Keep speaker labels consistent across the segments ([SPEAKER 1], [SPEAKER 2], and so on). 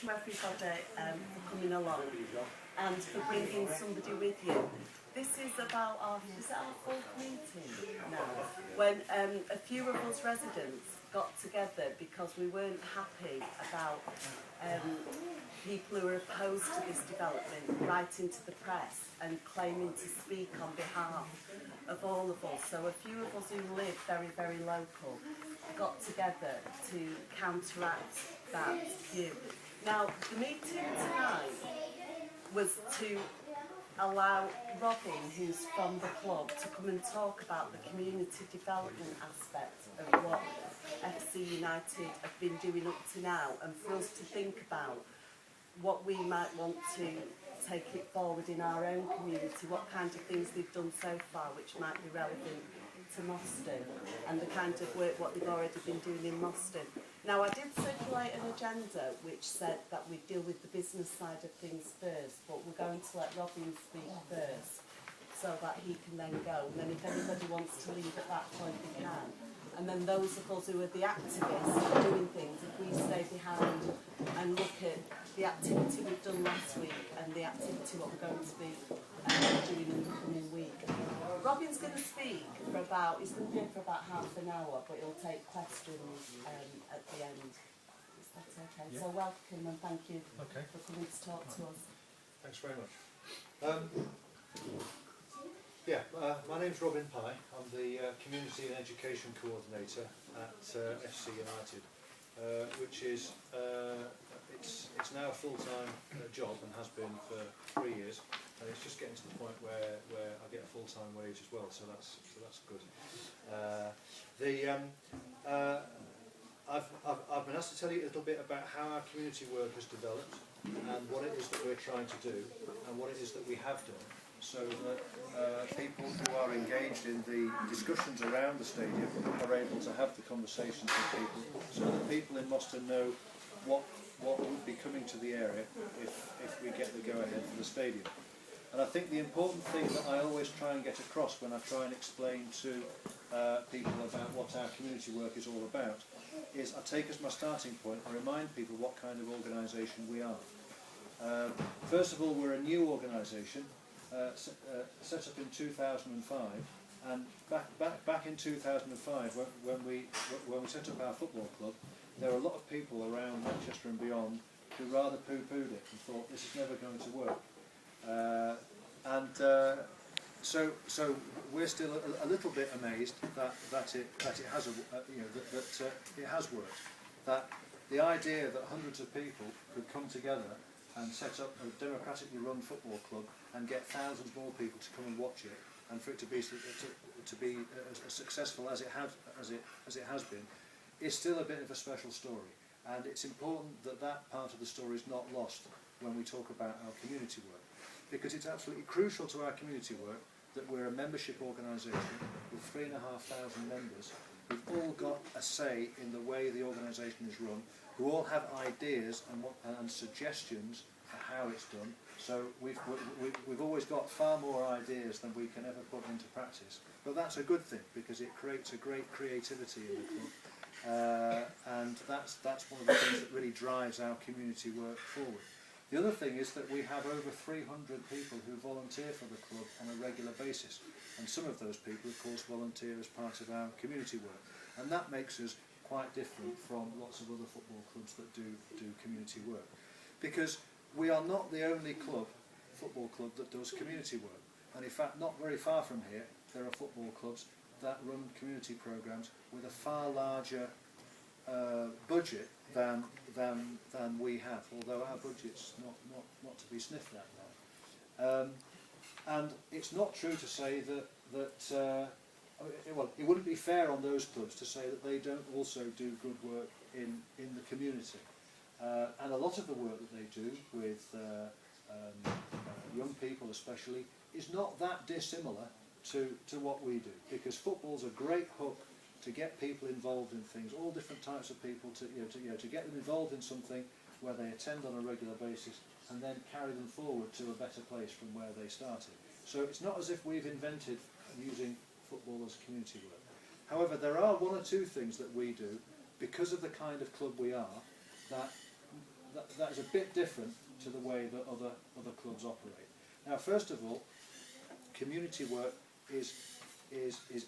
[SPEAKER 1] To everybody for coming along and for bringing somebody with you. This is about our fourth meeting now, when a few of us residents got together because we weren't happy about people who are opposed to this development writing to the press and claiming to speak on behalf of all of us. So a few of us who live very, very local got together to counteract that view. Now, the meeting tonight was to allow Robin, who's from the club, to come and talk about the community development aspect of what FC United have been doing up to now, and for us to think about what we might want to take it forward in our own community, what kind of things they've done so far which might be relevant to Moston, and the kind of work what they've already been doing in Moston. Now, I did circulate an agenda which said that we deal with the business side of things first, but we're going to let Robin speak first so that he can then go, and then if anybody wants to leave at that point they can. And then those of us who are the activists doing things, if we stay behind and look at the activity we've done last week and the activity what we're going to be doing in the coming week. Robin's going to speak for about, he's going to be here for about half an hour, but he'll take questions at the end. Is that okay? Yeah. So welcome and thank you for coming to talk to us.
[SPEAKER 2] Thanks very much. My name's Robin Pye. I'm the Community and Education Coordinator at FC United, which is it's now a full-time job and has been for 3 years, and it's just getting to the point where I get a full-time wage as well, so that's good. I've been asked to tell you a little bit about how our community work has developed and what it is that we're trying to do and what it is that we have done, so that people who are engaged in the discussions around the stadium are able to have the conversations with people, so that people in Moston know what would be coming to the area if we get the go-ahead for the stadium. And I think the important thing that I always try and get across when I try and explain to people about what our community work is all about is I take as my starting point and remind people what kind of organisation we are. First of all, we're a new organisation, set up in 2005, and back in 2005 when we set up our football club, there were a lot of people around Manchester and beyond who rather poo-pooed it and thought this is never going to work. So we're still a little bit amazed that it has it has worked. That the idea that hundreds of people could come together and set up a democratically run football club and get thousands more people to come and watch it, and for it to be as successful as it has been, is still a bit of a special story. And it's important that that part of the story is not lost when we talk about our community work, because it's absolutely crucial to our community work that we're a membership organisation with 3,500 members who've all got a say in the way the organisation is run, who all have ideas and suggestions for how it's done. So we've always got far more ideas than we can ever put into practice. But that's a good thing, because it creates a great creativity in the club. And that's one of the things that really drives our community work forward. The other thing is that we have over 300 people who volunteer for the club on a regular basis, and some of those people of course volunteer as part of our community work, and that makes us quite different from lots of other football clubs that do community work, because we are not the only football club that does community work, and in fact not very far from here there are football clubs that run community programmes with a far larger budget than we have, although our budget's not to be sniffed at now. And it's not true to say that it wouldn't be fair on those clubs to say that they don't also do good work in the community. And a lot of the work that they do with young people especially is not that dissimilar to what we do, because football's a great hook to get people involved in things, all different types of people, to get them involved in something where they attend on a regular basis and then carry them forward to a better place from where they started. So it's not as if we've invented using football as community work. However, there are one or two things that we do, because of the kind of club we are, that that is a bit different to the way that other clubs operate. Now, first of all, community work is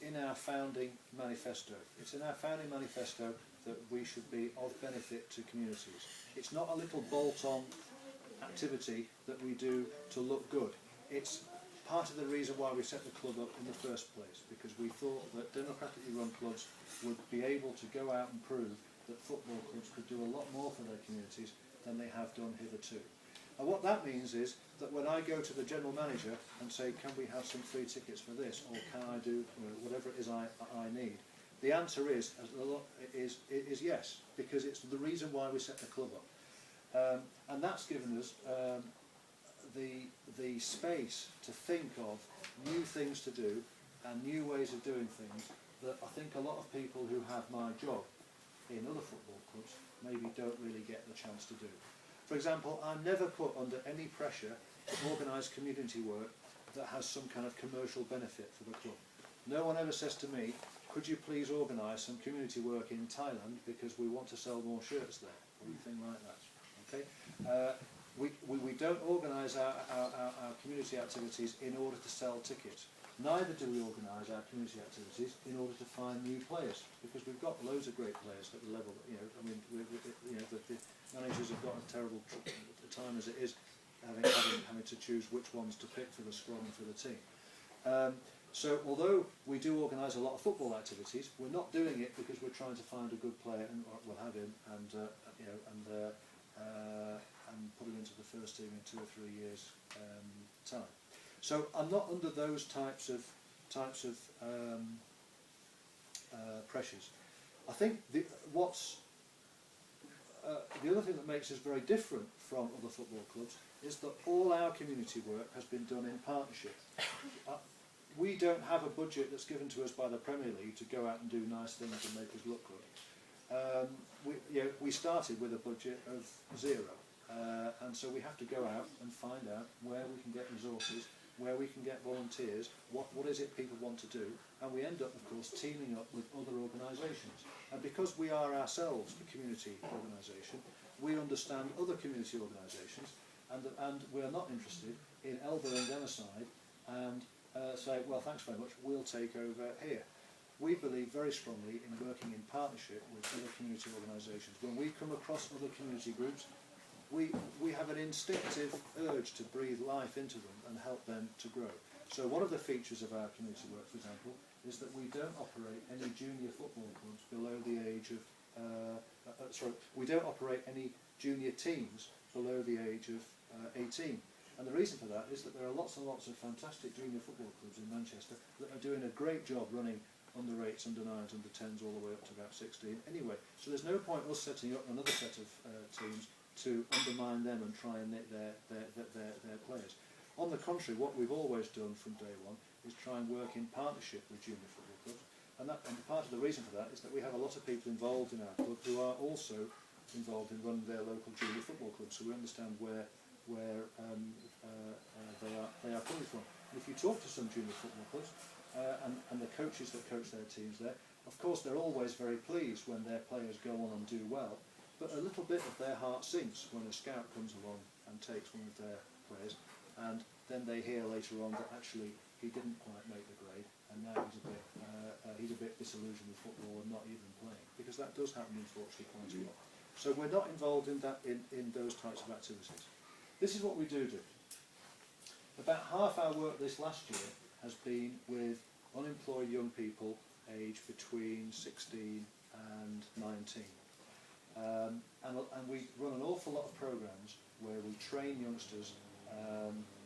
[SPEAKER 2] in our founding manifesto. It's in our founding manifesto that we should be of benefit to communities. It's not a little bolt-on activity that we do to look good. It's part of the reason why we set the club up in the first place, because we thought that democratically run clubs would be able to go out and prove that football clubs could do a lot more for their communities than they have done hitherto. And what that means is that when I go to the general manager and say, can we have some free tickets for this, or can I do whatever it is I need, the answer is yes, because it's the reason why we set the club up. And that's given us the space to think of new things to do and new ways of doing things that I think a lot of people who have my job in other football clubs maybe don't really get the chance to do. For example, I'm never put under any pressure to organise community work that has some kind of commercial benefit for the club. No one ever says to me, could you please organise some community work in Thailand because we want to sell more shirts there, or anything like that. Okay? We don't organise our community activities in order to sell tickets. Neither do we organise our community activities in order to find new players, because we've got loads of great players at the level. I mean, the managers have got a terrible time as it is, having to choose which ones to pick for the squad and for the team. So, although we do organise a lot of football activities, we're not doing it because we're trying to find a good player and we'll have him and put him into the first team in 2 or 3 years' time. So I'm not under those types of pressures. I think the other thing that makes us very different from other football clubs is that all our community work has been done in partnership. We don't have a budget that's given to us by the Premier League to go out and do nice things and make us look good. We started with a budget of 0, and so we have to go out and find out where we can get resources, where we can get volunteers, what is it people want to do, and we end up, of course, teaming up with other organisations. And because we are ourselves a community organisation, we understand other community organisations, and we are not interested in elbowing them aside and say, well, thanks very much, we'll take over here. We believe very strongly in working in partnership with other community organisations. When we come across other community groups, we have an instinctive urge to breathe life into them and help them to grow. So one of the features of our community work, for example, is that we don't operate any junior football clubs below the age of, we don't operate any junior teams below the age of 18. And the reason for that is that there are lots and lots of fantastic junior football clubs in Manchester that are doing a great job running under 8s, under 9s, under 10s, all the way up to about 16 anyway. So there's no point us setting up another set of teams to undermine them and try and nick their players. On the contrary, what we've always done from day one is try and work in partnership with junior football clubs, and part of the reason for that is that we have a lot of people involved in our club who are also involved in running their local junior football clubs, so we understand where they are coming from. And if you talk to some junior football clubs and the coaches that coach their teams there, of course they're always very pleased when their players go on and do well, but a little bit of their heart sinks when a scout comes along and takes one of their players, and then they hear later on that actually he didn't quite make the grade, and now he's a bit disillusioned with football and not even playing, because that does happen unfortunately quite a lot. So we're not involved in that in those types of activities. This is what we do. About half our work this last year has been with unemployed young people aged between 16 and 19. And we run an awful lot of programs where we train youngsters.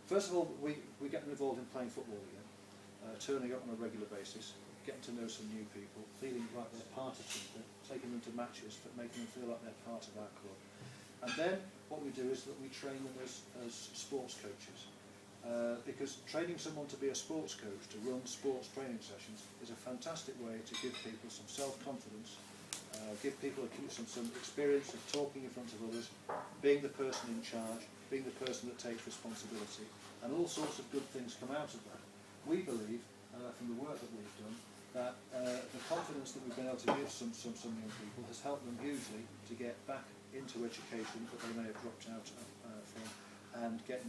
[SPEAKER 2] First of all, we get them involved in playing football again, turning up on a regular basis, getting to know some new people, feeling like they're part of something, taking them to matches, but making them feel like they're part of our club. And then what we do is that we train them as sports coaches. Because training someone to be a sports coach, to run sports training sessions, is a fantastic way to give people some self-confidence, give people some experience of talking in front of others, being the person in charge, being the person that takes responsibility, and all sorts of good things come out of that. We believe, from the work that we've done, that the confidence that we've been able to give some young people has helped them hugely to get back into education that they may have dropped out from, and get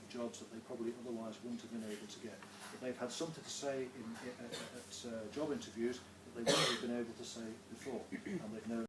[SPEAKER 2] jobs that they probably otherwise wouldn't have been able to get. But they've had something to say at job interviews that they wouldn't have been able to say before, and they've known